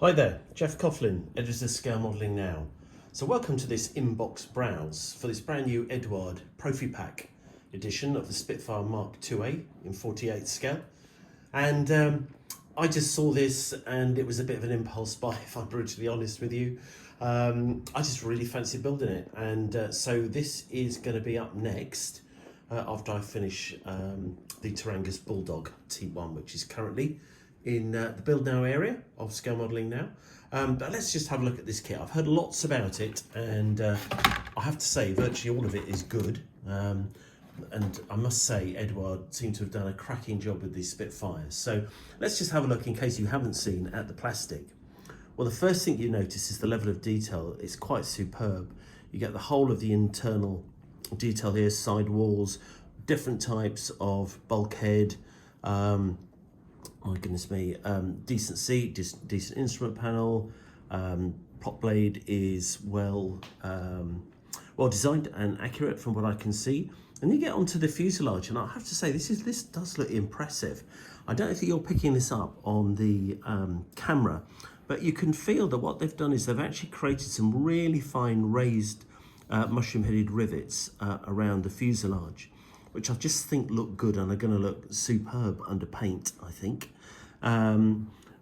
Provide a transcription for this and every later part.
Hi there, Geoff Coughlin, editor of Scale Modelling Now. So welcome to this in-box browse for this brand new Eduard Profi-Pack edition of the Spitfire Mk.IIa in 48 scale. And I just saw this and it was a bit of an impulse buy, if I'm brutally honest with you. I just really fancy building it, and so this is going to be up next after I finish the Tarangas Bulldog T1, which is currently in the build now area of Scale Modelling Now. But let's just have a look at this kit. I've heard lots about it, and I have to say virtually all of it is good. And I must say Eduard seemed to have done a cracking job with these Spitfires. So let's just have a look, in case you haven't seen, at the plastic. Well, the first thing you notice is the level of detail. It's quite superb. You get the whole of the internal detail here, side walls, different types of bulkhead, my goodness me, decent seat, decent instrument panel, prop blade is well designed and accurate from what I can see. And you get onto the fuselage, and I have to say this does look impressive. I don't think you're picking this up on the camera, but you can feel that what they've done is they've actually created some really fine raised mushroom-headed rivets around the fuselage, which I just think look good and are going to look superb under paint, I think,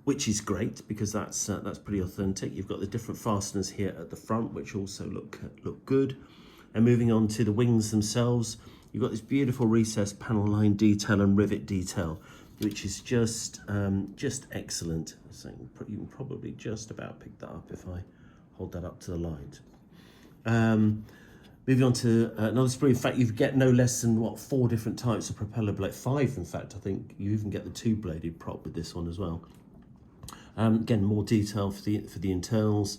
which is great because that's pretty authentic. You've got the different fasteners here at the front, which also look good. And moving on to the wings themselves, you've got this beautiful recessed panel line detail and rivet detail, which is just excellent. So you can probably just about pick that up if I hold that up to the light. Moving on to another sprue. In fact, you get no less than 4 different types of propeller blade. 5, in fact. I think you even get the 2-bladed prop with this one as well. Again, more detail for the internals.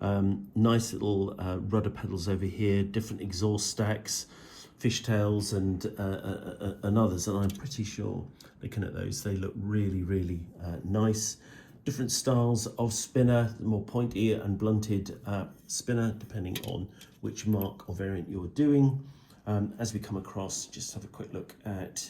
Nice little rudder pedals over here. Different exhaust stacks, fishtails, and others. And I'm pretty sure, looking at those, they look really nice. Different styles of spinner, the more pointy and blunted spinner, depending on which mark or variant you're doing. As we come across, just have a quick look at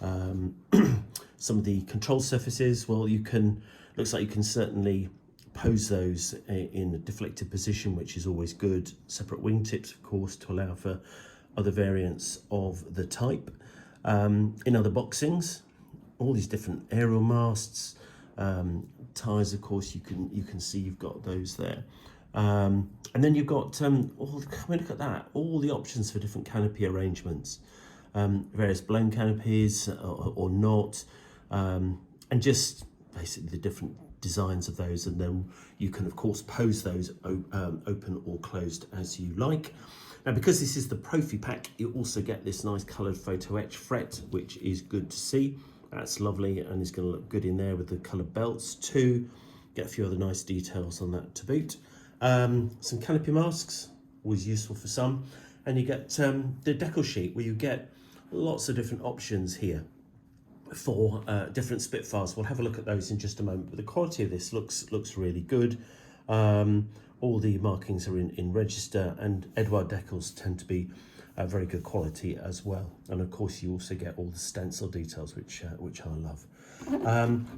some of the control surfaces. Well, looks like you can certainly pose those in a deflected position, which is always good. Separate wingtips, of course, to allow for other variants of the type. In other boxings, all these different aerial masts, tires, of course, you can see you've got those there, and then you've got look at that, all the options for different canopy arrangements, various blown canopies or not, and just basically the different designs of those. And then you can, of course, pose those open or closed as you like. Now, because this is the Profi-Pack, you also get this nice coloured photo etch fret, which is good to see. That's lovely and is going to look good in there with the coloured belts too. Get a few other nice details on that to boot. Some canopy masks, always useful for some. And you get the decal sheet, where you get lots of different options here for different Spitfires. We'll have a look at those in just a moment. But the quality of this looks really good. All the markings are in register, and Eduard decals tend to be very good quality as well. And of course you also get all the stencil details, which I love.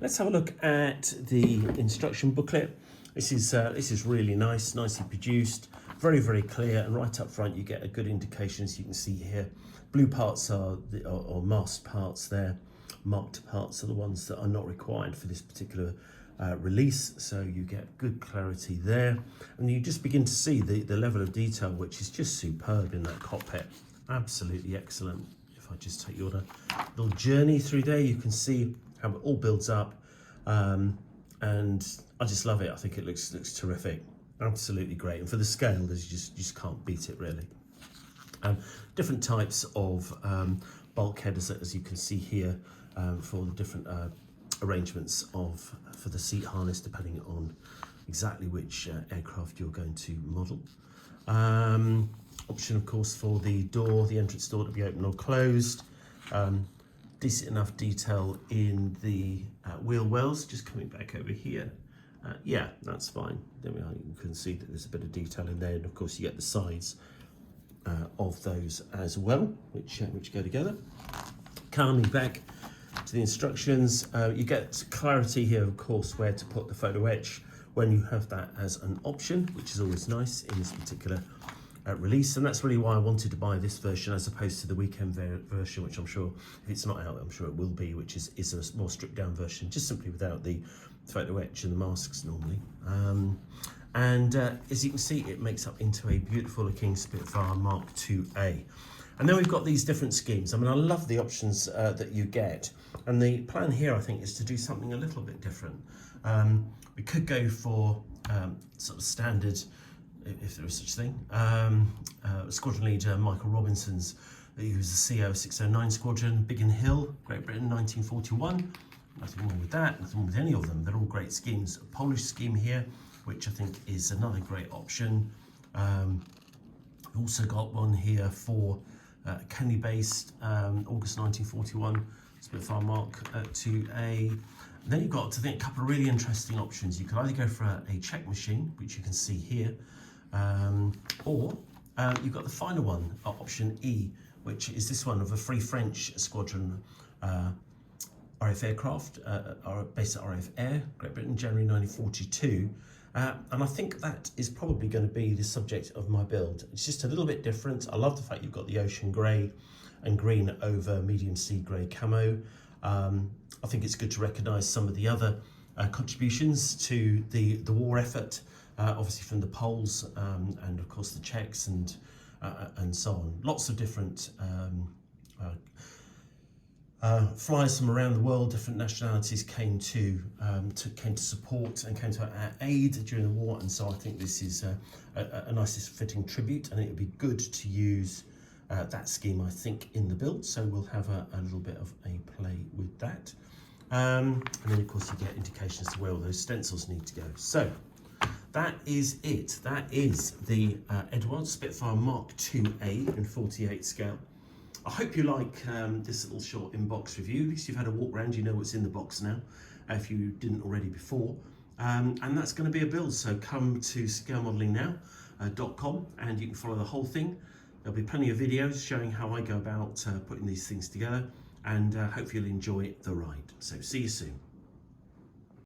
Let's have a look at the instruction booklet. This is really nicely produced, very clear, and right up front you get a good indication, as you can see here. Blue parts are or masked parts there. Marked parts are the ones that are not required for this particular release, so you get good clarity there, and you just begin to see the level of detail, which is just superb in that cockpit. Absolutely excellent. If I just take you on a little journey through there, you can see how it all builds up, and I just love it. I think it looks terrific, absolutely great, and for the scale, you just can't beat it really. Different types of bulkhead, as you can see here, for the different arrangements for the seat harness, depending on exactly which aircraft you're going to model. Option, of course, for the entrance door to be open or closed. Decent enough detail in the wheel wells. Just coming back over here, yeah, that's fine. There we are. You can see that there's a bit of detail in there, and of course you get the sides of those as well, which go together. Coming back to the instructions, you get clarity here, of course, where to put the photo etch, when you have that as an option, which is always nice in this particular release. And that's really why I wanted to buy this version as opposed to the weekend version, which I'm sure, if it's not out, I'm sure it will be, which is a more stripped down version, just simply without the photo etch and the masks normally. As you can see, it makes up into a beautiful looking Spitfire Mk.IIa. And then we've got these different schemes. I mean, I love the options that you get. And the plan here, I think, is to do something a little bit different. We could go for sort of standard, if there is such a thing, squadron leader Michael Robinson's, who's the CEO of 609 Squadron, Biggin Hill, Great Britain, 1941. Nothing wrong with that, nothing wrong with any of them. They're all great schemes. A Polish scheme here, which I think is another great option. We've also got one here for Kenny-based, August 1941, Spitfire Mk.IIa. And then you've got, I think, a couple of really interesting options. You could either go for a check machine, which you can see here, or you've got the final one, option E, which is this one of a Free French Squadron RAF aircraft, based at RAF Air, Great Britain, January 1942. And I think that is probably going to be the subject of my build. It's just a little bit different. I love the fact you've got the ocean grey and green over medium sea grey camo. I think it's good to recognise some of the other contributions to the war effort, obviously from the Poles and of course the Czechs and so on. Lots of different flyers from around the world, different nationalities came to support and came to our aid during the war, and so I think this is a nice fitting tribute, and it would be good to use that scheme, I think, in the build. So we'll have a little bit of a play with that, and then of course you get indications to where all those stencils need to go. So that is it. That is the Eduard Spitfire Mk.IIa in 48 scale. I hope you like this little short in-box review. At least you've had a walk around, you know what's in the box now, if you didn't already before. And that's going to be a build, so come to scalemodelingnow.com and you can follow the whole thing. There'll be plenty of videos showing how I go about putting these things together, and hope you'll enjoy the ride. So see you soon.